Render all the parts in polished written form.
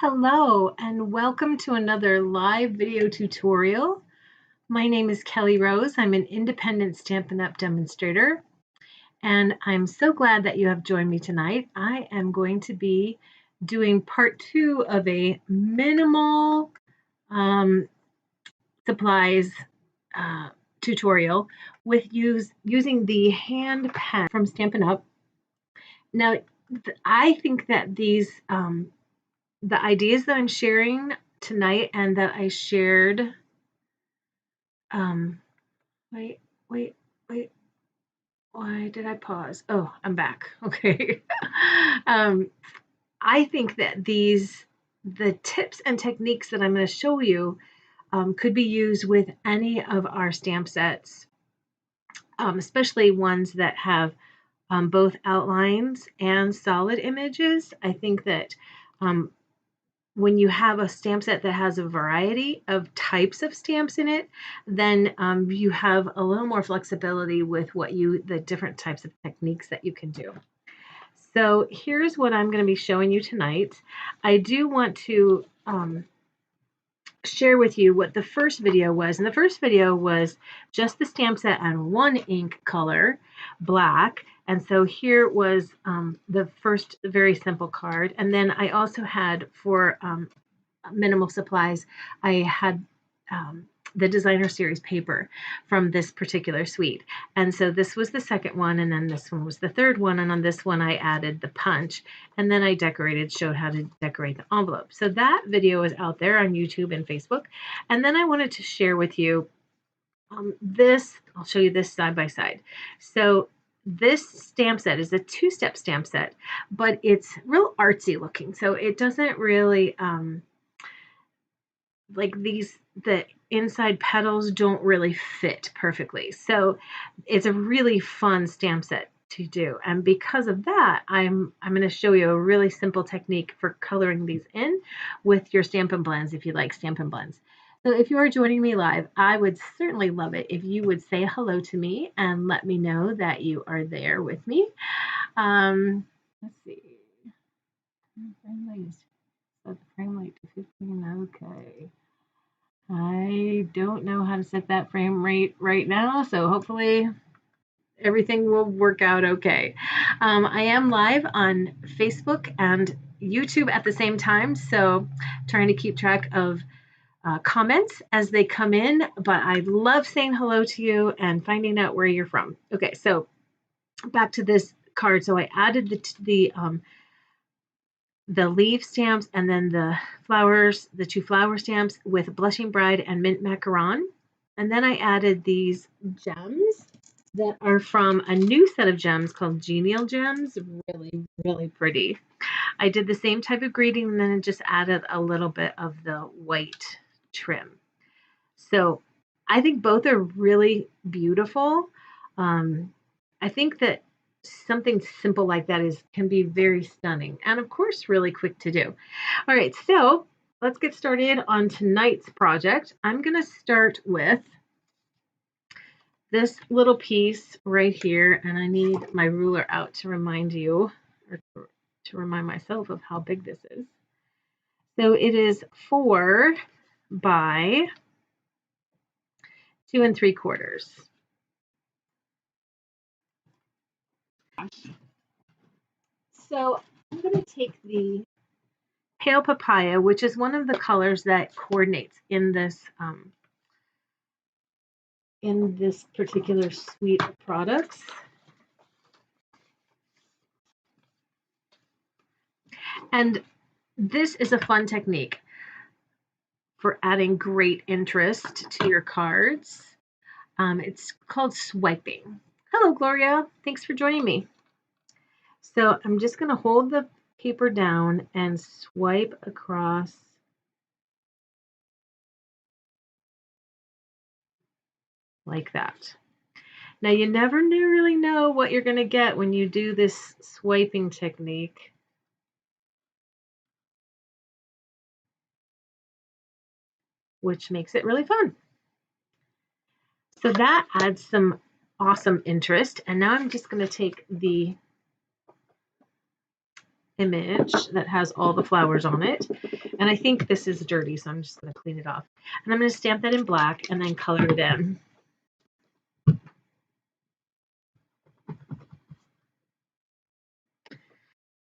Hello and welcome to another live video tutorial. My name is Kelly Rose. I'm an independent Stampin' Up! Demonstrator and I'm so glad that you have joined me tonight. I am going to be doing part 2 of a minimal supplies tutorial with using the hand pen from Stampin' Up! Now I think that these the ideas that I'm sharing tonight and that I shared, wait, why did I pause? Oh, I'm back. Okay. I think that the tips and techniques that I'm going to show you could be used with any of our stamp sets, especially ones that have both outlines and solid images. I think that when you have a stamp set that has a variety of types of stamps in it, then you have a little more flexibility with the different types of techniques that you can do. So here's what I'm going to be showing you tonight. I do want to share with you what the first video was. And the first video was just the stamp set and one ink color, black. And so here was the first very simple card. And then I also had for minimal supplies, I had the designer series paper from this particular suite. And so this was the second one, and then this one was the third one. And on this one, I added the punch, and then I showed how to decorate the envelope. So that video is out there on YouTube and Facebook. And then I wanted to share with you I'll show you this side by side. So this stamp set is a two-step stamp set, but it's real artsy looking. So it doesn't really, the inside petals don't really fit perfectly. So it's a really fun stamp set to do. And because of that, I'm going to show you a really simple technique for coloring these in with your Stampin' Blends if you like Stampin' Blends. So if you are joining me live, I would certainly love it if you would say hello to me and let me know that you are there with me. Let's see. Set the frame rate to 15. Okay. I don't know how to set that frame rate right now, so hopefully everything will work out okay. I am live on Facebook and YouTube at the same time, so trying to keep track of comments as they come in, but I love saying hello to you and finding out where you're from. Okay, so back to this card. So I added the leaf stamps and then the two flower stamps with Blushing Bride and Mint Macaron. And then I added these gems that are from a new set of gems called Genial Gems. Really, really pretty. I did the same type of greeting and then just added a little bit of the white trim. So I think both are really beautiful. I think that something simple like that can be very stunning and of course really quick to do. All right, so let's get started on tonight's project. I'm going to start with this little piece right here, and I need my ruler out to remind you, or to remind myself of how big this is. So it is 4 by 2 3/4. So I'm going to take the Pale Papaya, which is one of the colors that coordinates in this particular suite of products. And this is a fun technique for adding great interest to your cards. It's called swiping. Hello, Gloria. Thanks for joining me. So I'm just going to hold the paper down and swipe across like that. Now, you never really know what you're going to get when you do this swiping technique. Which makes it really fun. So that adds some awesome interest. And now I'm just going to take the image that has all the flowers on it. And I think this is dirty, so I'm just going to clean it off. And I'm going to stamp that in black and then color it in.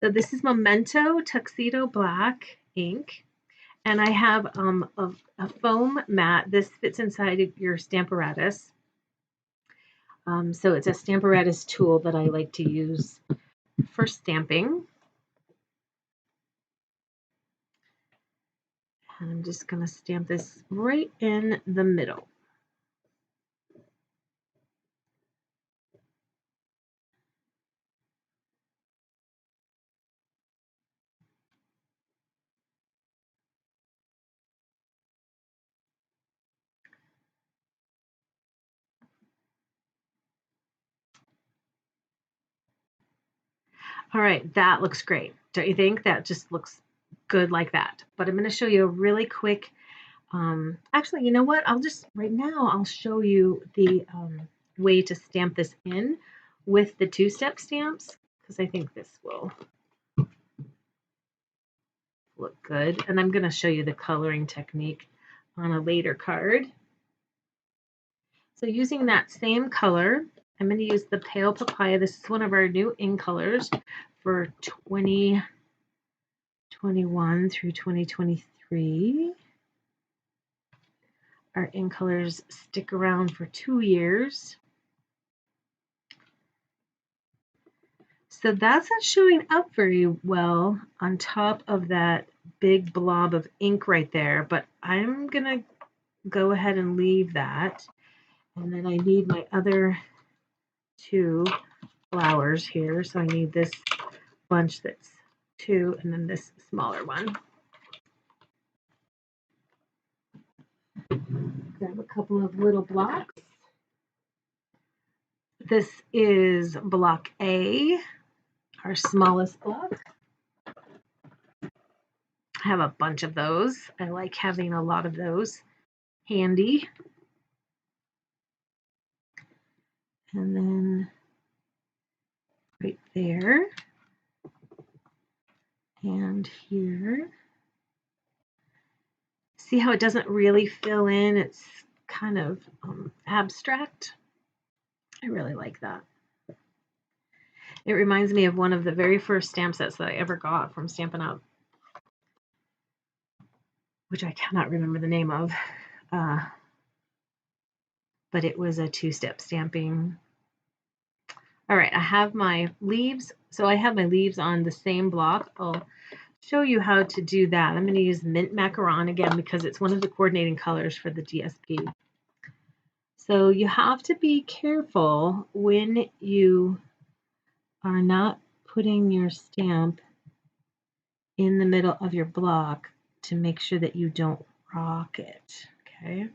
So this is Memento Tuxedo Black ink. And I have a foam mat. This fits inside of your Stamparatus. So it's a Stamparatus tool that I like to use for stamping. And I'm just going to stamp this right in the middle. All right, that looks great. Don't you think? That just looks good like that. But I'm going to show you a really quick, actually, you know what? Right now, I'll show you the way to stamp this in with the two-step stamps, because I think this will look good. And I'm going to show you the coloring technique on a later card. So using that same color, I'm going to use the Pale Papaya. This is one of our new ink colors for 2021 through 2023. Our ink colors stick around for 2 years. So that's not showing up very well on top of that big blob of ink right there, but I'm going to go ahead and leave that. And then I need my other 2 flowers here. So I need this bunch that's 2 and then this smaller one. Grab a couple of little blocks. This is block A, our smallest block. I have a bunch of those. I like having a lot of those handy. And then right there and here. See how it doesn't really fill in? It's kind of abstract. I really like that. It reminds me of one of the very first stamp sets that I ever got from Stampin' Up, which I cannot remember the name of, but it was a 2-step stamping. All right, I have my leaves. So I have my leaves on the same block. I'll show you how to do that. I'm going to use Mint Macaron again because it's one of the coordinating colors for the DSP. So you have to be careful when you are not putting your stamp in the middle of your block to make sure that you don't rock it, okay?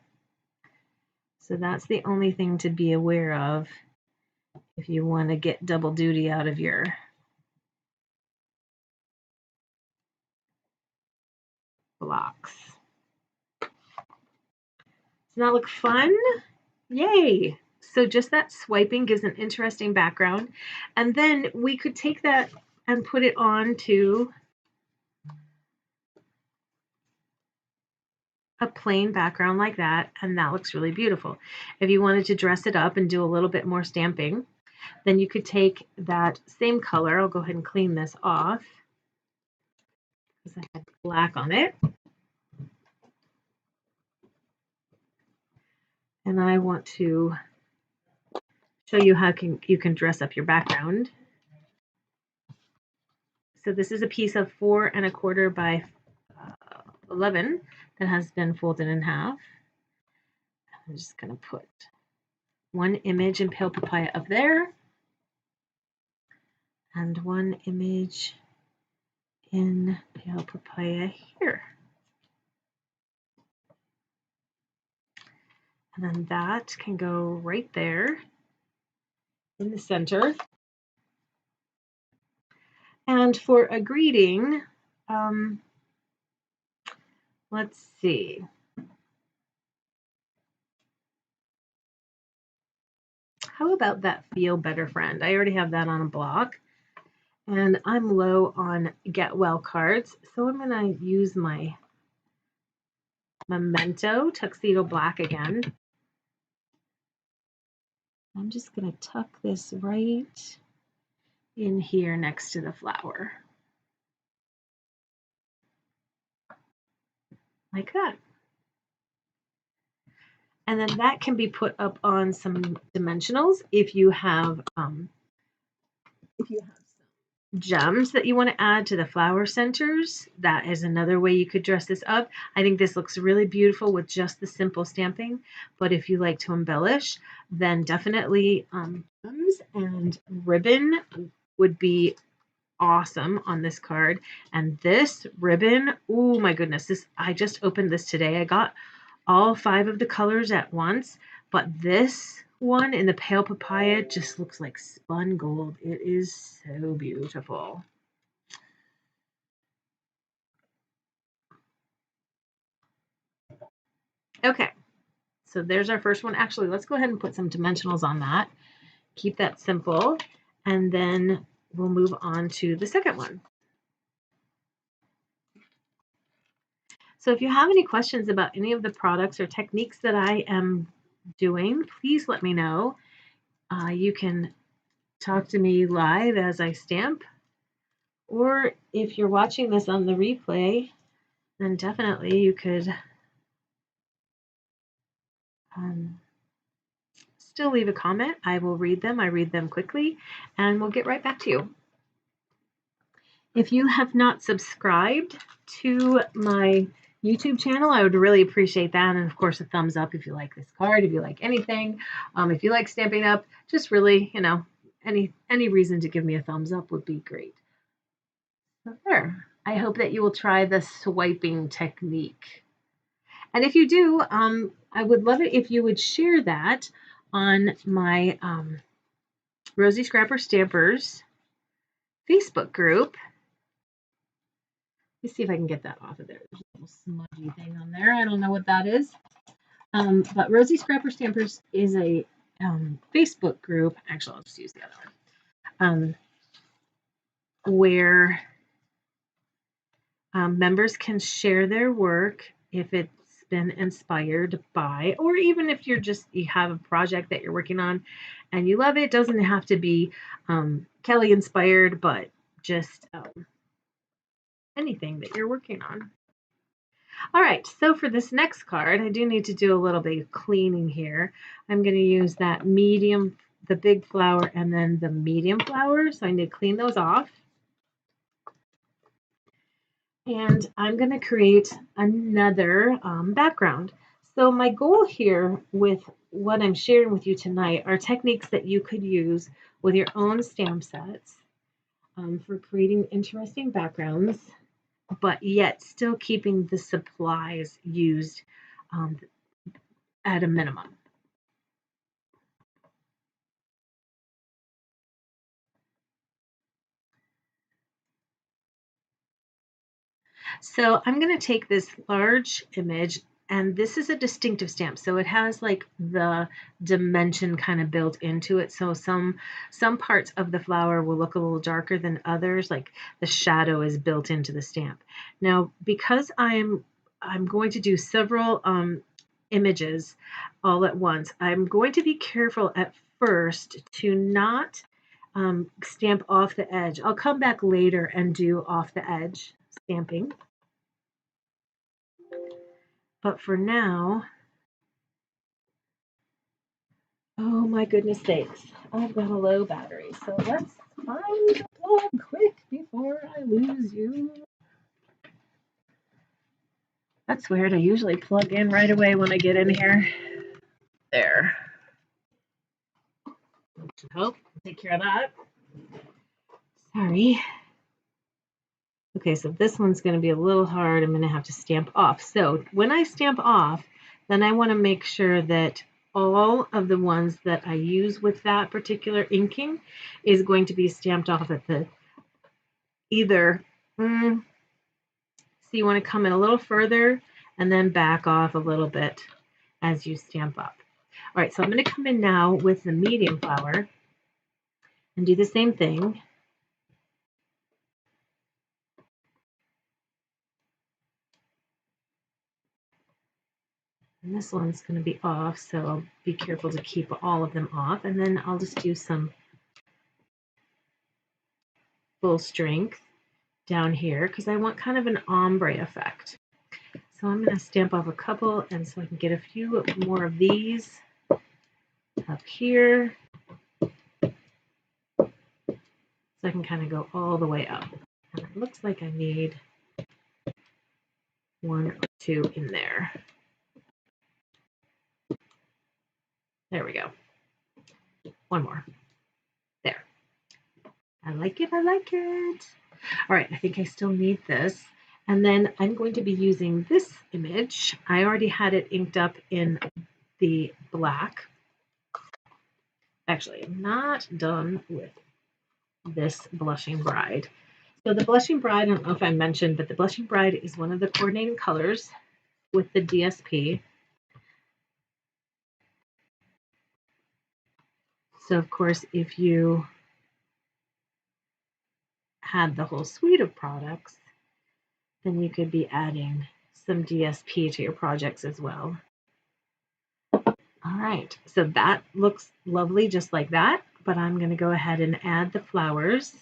So that's the only thing to be aware of if you want to get double duty out of your blocks. Does that look fun? Yay! So just that swiping gives an interesting background. And then we could take that and put it on to a plain background like that, and that looks really beautiful. If you wanted to dress it up and do a little bit more stamping, then you could take that same color. I'll go ahead and clean this off because I had black on it. And I want to show you how you can dress up your background. So this is a piece of 4 1/4 by 11 that has been folded in half. I'm just going to put one image in Pale Papaya up there and one image in Pale Papaya here. And then that can go right there in the center. And for a greeting, let's see. How about that Feel Better Friend? I already have that on a block. And I'm low on Get Well cards, so I'm going to use my Memento Tuxedo Black again. I'm just going to tuck this right in here next to the flower. Like that. And then that can be put up on some dimensionals if you have some gems that you want to add to the flower centers. That is another way you could dress this up. I think this looks really beautiful with just the simple stamping, but if you like to embellish, then definitely gems and ribbon would be awesome on this card. And this ribbon, oh my goodness, this I just opened this today. I got all 5 of the colors at once, but this one in the pale papaya just looks like spun gold. It is so beautiful. Okay, so there's our first one. Actually, let's go ahead and put some dimensionals on that. Keep that simple, and then we'll move on to the second one. So if you have any questions about any of the products or techniques that I am doing, please let me know. You can talk to me live as I stamp, or if you're watching this on the replay, then definitely you could still leave a comment. I will read them. I read them quickly, and we'll get right back to you. If you have not subscribed to my YouTube channel, I would really appreciate that. And of course, a thumbs up if you like this card, if you like anything. If you like Stampin' Up, just really, any reason to give me a thumbs up would be great. So there. I hope that you will try the swiping technique. And if you do, I would love it if you would share that on my Rosie Scrapper Stampers Facebook group. Let me see if I can get that off of there. There's a little smudgy thing on there. I don't know what that is. But Rosie Scrapper Stampers is a Facebook group. Actually, I'll just use the other one. Where members can share their work if it's been inspired by, or even if you have a project that you're working on and you love it. It doesn't have to be Kelly inspired, but just anything that you're working on. All right, so for this next card, I do need to do a little bit of cleaning here. I'm going to use that medium, the big flower, and then the medium flower. So I need to clean those off. And I'm going to create another background. So my goal here with what I'm sharing with you tonight are techniques that you could use with your own stamp sets for creating interesting backgrounds, but yet still keeping the supplies used at a minimum. So I'm going to take this large image, and this is a distinctive stamp. So it has like the dimension kind of built into it. So some parts of the flower will look a little darker than others, like the shadow is built into the stamp. Now, because I'm going to do several images all at once, I'm going to be careful at first to not stamp off the edge. I'll come back later and do off the edge stamping. But for now, oh my goodness sakes, I've got a low battery. So let's find the plug quick before I lose you. That's weird. I usually plug in right away when I get in here. There. Oh, take care of that. Sorry. Okay, so this one's going to be a little hard. I'm going to have to stamp off. So when I stamp off, then I want to make sure that all of the ones that I use with that particular inking is going to be stamped off at the either. So you want to come in a little further and then back off a little bit as you stamp up. All right, so I'm going to come in now with the medium flower and do the same thing. And this one's going to be off, so I'll be careful to keep all of them off. And then I'll just do some full strength down here because I want kind of an ombre effect. So I'm going to stamp off a couple, and so I can get a few more of these up here. So I can kind of go all the way up. And it looks like I need 1 or 2 in there. There we go. 1 more. There. I like it, I like it. All right, I think I still need this. And then I'm going to be using this image. I already had it inked up in the black. Actually, I'm not done with this Blushing Bride. So the Blushing Bride, I don't know if I mentioned, but the Blushing Bride is one of the coordinating colors with the DSP. So of course, if you had the whole suite of products, then you could be adding some DSP to your projects as well. All right, so that looks lovely just like that, but I'm going to go ahead and add the flowers.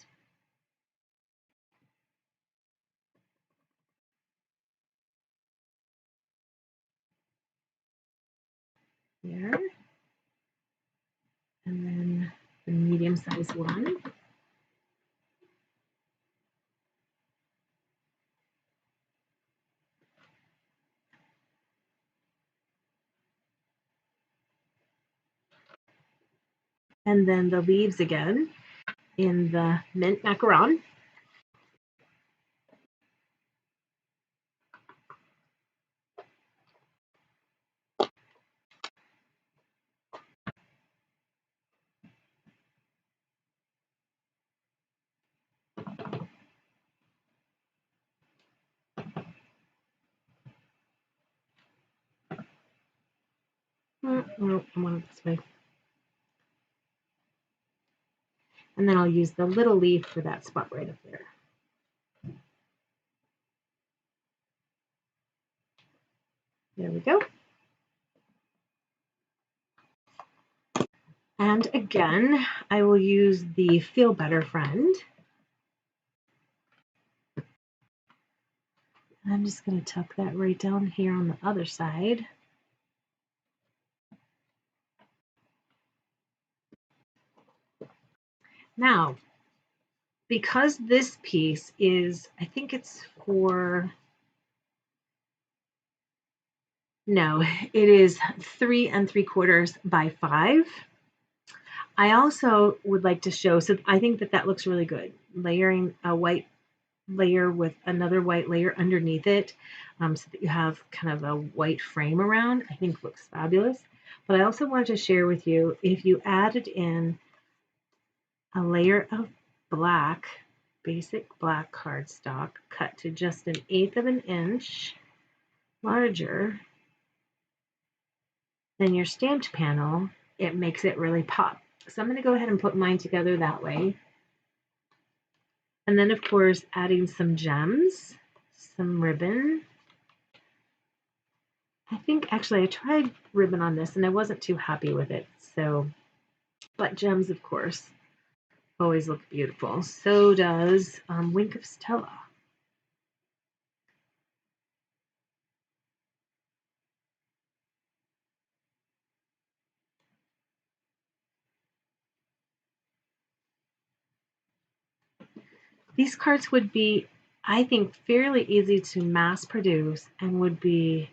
There. And then the medium-sized one. And then the leaves again in the mint macaron. No, I want it this way. And then I'll use the little leaf for that spot right up there. There we go. And again, I will use the Feel Better Friend. I'm just going to tuck that right down here on the other side. Now, because this piece is, I think it's for, no, it is 3 3/4 by 5. I also would like to show, so I think that looks really good, layering a white layer with another white layer underneath it, so that you have kind of a white frame around. I think looks fabulous. But I also wanted to share with you, if you added in a layer of black, basic black cardstock, cut to just 1/8 of an inch larger than your stamped panel, it makes it really pop. So I'm going to go ahead and put mine together that way. And then, of course, adding some gems, some ribbon. I think actually I tried ribbon on this and I wasn't too happy with it. So, but gems, of course, always look beautiful. So does Wink of Stella. These cards would be, I think, fairly easy to mass produce and would be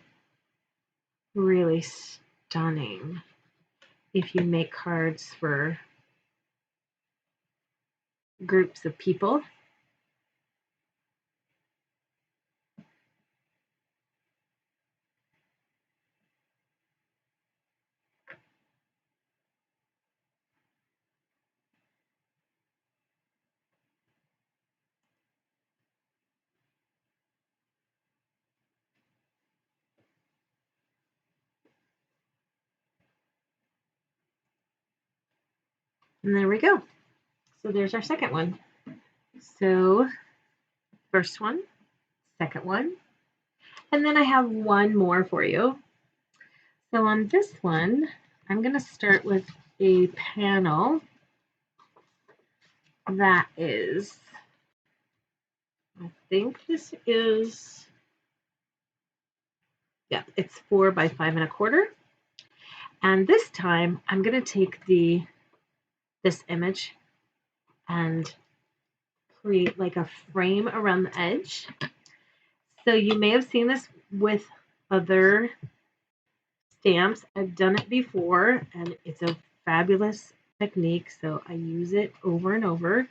really stunning if you make cards for groups of people. And there we go. So there's our second one. So first one, second one, and then I have one more for you. So on this one, I'm going to start with a panel that is, I think this is, yeah, it's 4 by 5 1/4. And this time I'm going to take this image and create like a frame around the edge. So you may have seen this with other stamps. I've done it before and it's a fabulous technique, so I use it over and over.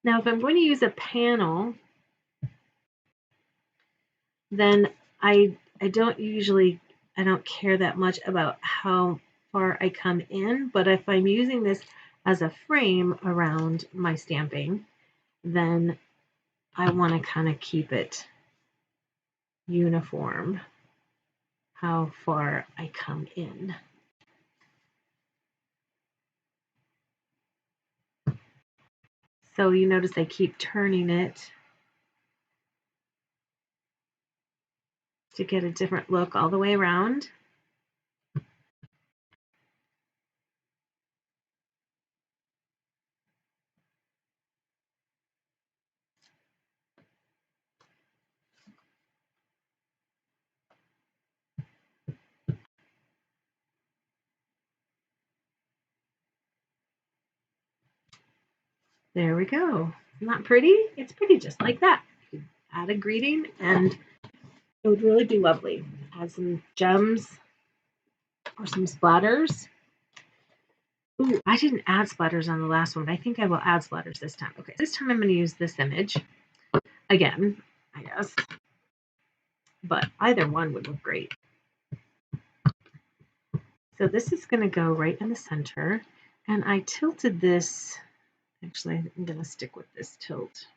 Now if I'm going to use a panel, then I don't care that much about how far I come in, but if I'm using this as a frame around my stamping, then I want to kind of keep it uniform how far I come in. So you notice I keep turning it to get a different look all the way around. There we go. Isn't that pretty? It's pretty just like that. You could add a greeting and it would really be lovely. Add some gems or some splatters. Ooh, I didn't add splatters on the last one, but I think I will add splatters this time. Okay, this time I'm going to use this image again, I guess. But either one would look great. So this is going to go right in the center. And I tilted this. Actually, I'm going to stick with this tilt.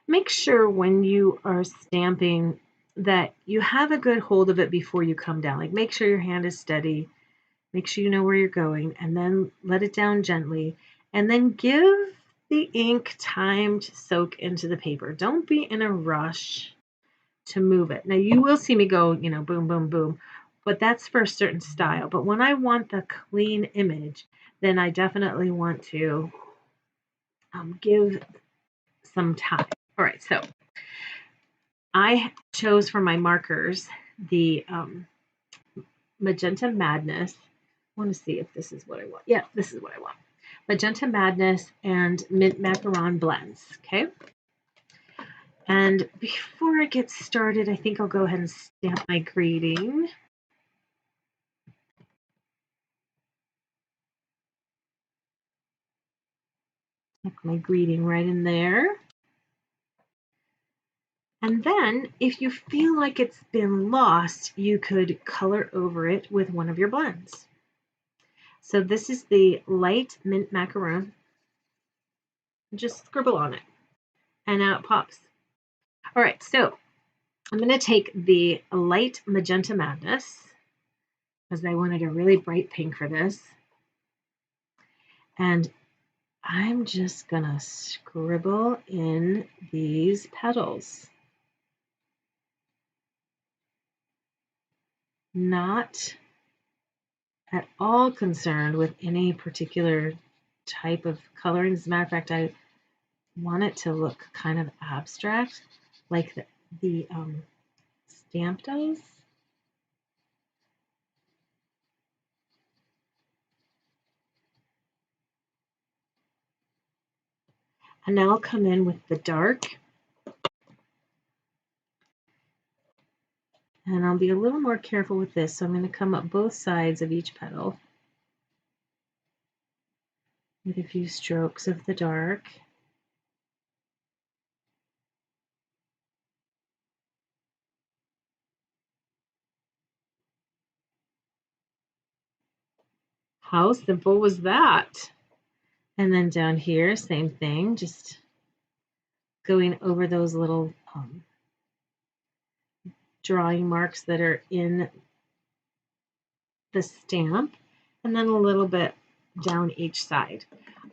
Make sure when you are stamping that you have a good hold of it before you come down. Like make sure your hand is steady. Make sure you know where you're going and then let it down gently. And then give the ink time to soak into the paper. Don't be in a rush to move it. Now you will see me go, boom, boom, boom, but that's for a certain style. But when I want the clean image, then I definitely want to give some time. All right, so I chose for my markers the Magenta Madness. I want to see if this is what I want. Yeah, this is what I want. Magenta Madness and Mint Macaron blends, okay? And before I get started, I think I'll go ahead and stamp my greeting. Stick my greeting right in there. And then if you feel like it's been lost, you could color over it with one of your blends. So this is the light mint macaron. Just scribble on it. And now it pops. All right, so I'm going to take the light Magenta Madness because I wanted a really bright pink for this. And I'm just going to scribble in these petals. Not at all concerned with any particular type of coloring. As a matter of fact, I want it to look kind of abstract, like the stamp does. And now I'll come in with the dark. And I'll be a little more careful with this. So I'm going to come up both sides of each petal with a few strokes of the dark. How simple was that? And then down here, same thing, just going over those little drawing marks that are in the stamp, and then a little bit down each side.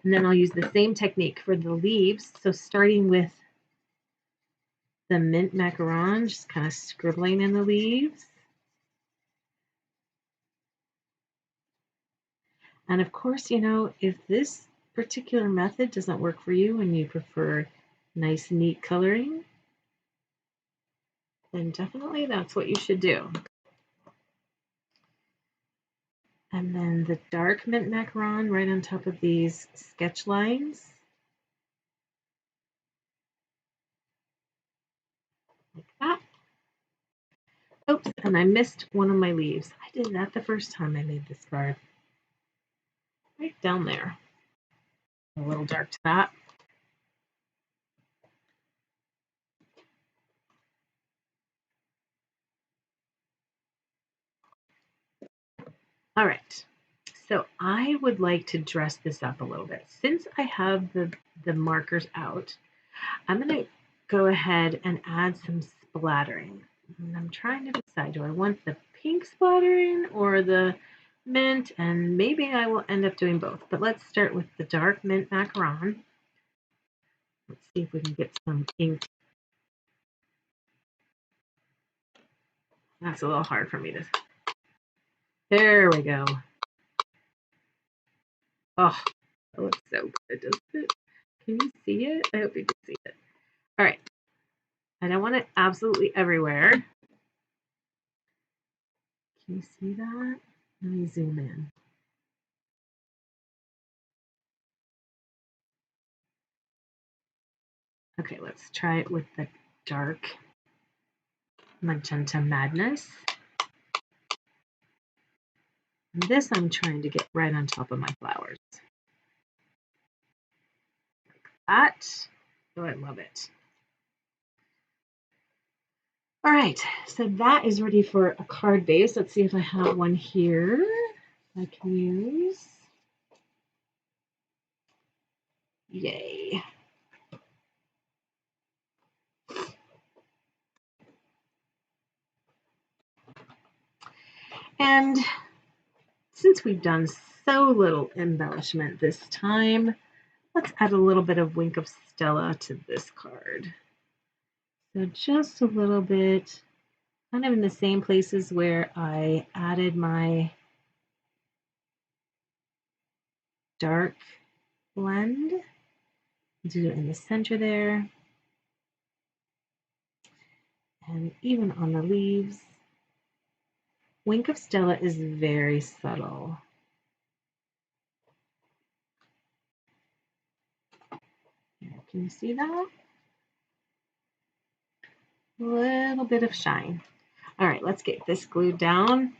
And then I'll use the same technique for the leaves. So starting with the mint macaron, just kind of scribbling in the leaves. And of course, you know, if this particular method doesn't work for you and you prefer nice, neat coloring, then definitely that's what you should do. And then the dark mint macaron right on top of these sketch lines. Like that. Oops, and I missed one of my leaves. I did that the first time I made this card. Right down there. A little dark to that. All right, so I would like to dress this up a little bit. Since I have the markers out, I'm going to go ahead and add some splattering. And I'm trying to decide, do I want the pink splattering or the mint? And maybe I will end up doing both. But let's start with the dark mint macaron. Let's see if we can get some ink. That's a little hard for me to. There we go. Oh, that looks so good, doesn't it? Can you see it? I hope you can see it. All right. And I want it absolutely everywhere. Can you see that? Let me zoom in. Okay, let's try it with the dark magenta madness. And this I'm trying to get right on top of my flowers. Like that. Oh, I love it. All right, so that is ready for a card base. Let's see if I have one here I can use. Yay. And since we've done so little embellishment this time, let's add a little bit of Wink of Stella to this card. So just a little bit, kind of in the same places where I added my dark blend. Do it in the center there. And even on the leaves. Wink of Stella is very subtle. Here, can you see that? A little bit of shine. All right, let's get this glued down.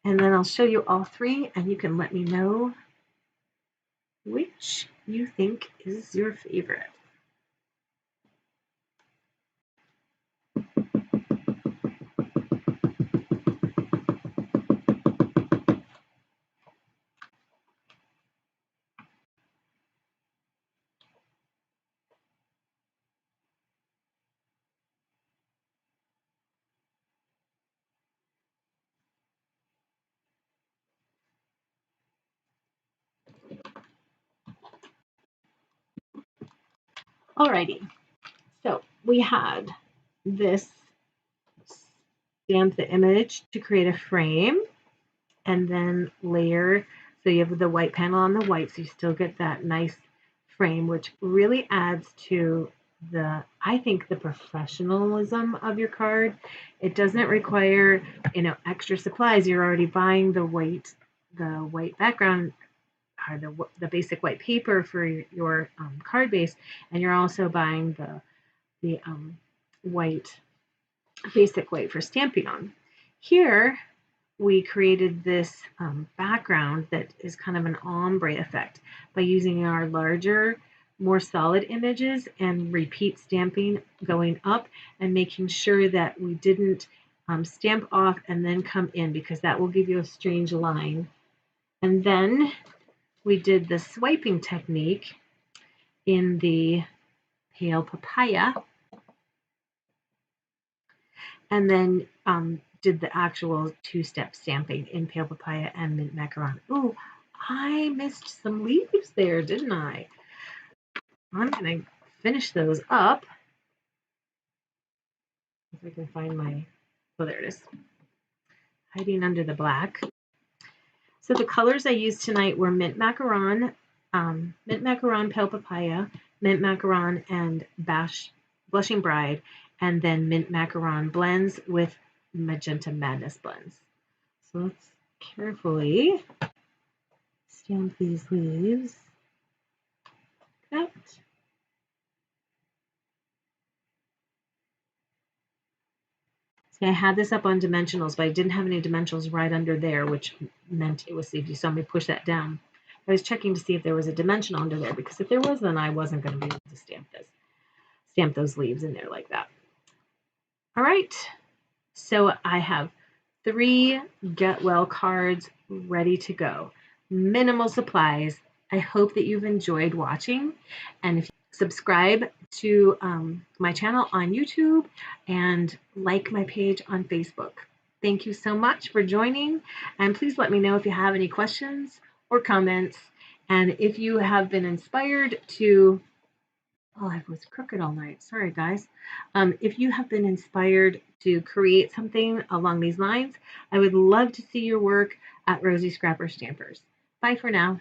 And then I'll show you all three and you can let me know which you think is your favorite. Alrighty, so we had this stamp the image to create a frame and then layer. So you have the white panel on the white, so you still get that nice frame, which really adds to the, I think, the professionalism of your card. It doesn't require, you know, extra supplies. You're already buying the white background or the basic white paper for your card base, and you're also buying the white basic white for stamping on. Here we created this background that is kind of an ombre effect by using our larger, more solid images and repeat stamping going up and making sure that we didn't stamp off and then come in, because that will give you a strange line. And then we did the swiping technique in the pale papaya. and then did the actual two-step stamping in pale papaya and mint macaron. Ooh, I missed some leaves there, didn't I? I'm gonna finish those up. If I can find my, oh, there it is, hiding under the black. So the colors I used tonight were mint macaron, pale papaya, mint macaron, and blushing bride, and then mint macaron blends with magenta madness blends. So let's carefully stamp these leaves. Cut. See, I had this up on dimensionals, but I didn't have any dimensionals right under there, which meant it was, if you saw me push that down, I was checking to see if there was a dimensional under there, because if there was, then I wasn't going to be able to stamp those leaves in there like that. All right, so I have 3 Get Well cards ready to go. Minimal supplies. I hope that you've enjoyed watching, and if you subscribe to my channel on YouTube and like my page on Facebook. Thank you so much for joining, and please let me know if you have any questions or comments, and if you have been inspired to, oh, I was crooked all night. Sorry, guys. If you have been inspired to create something along these lines, I would love to see your work at Rosie Scrapper Stampers. Bye for now.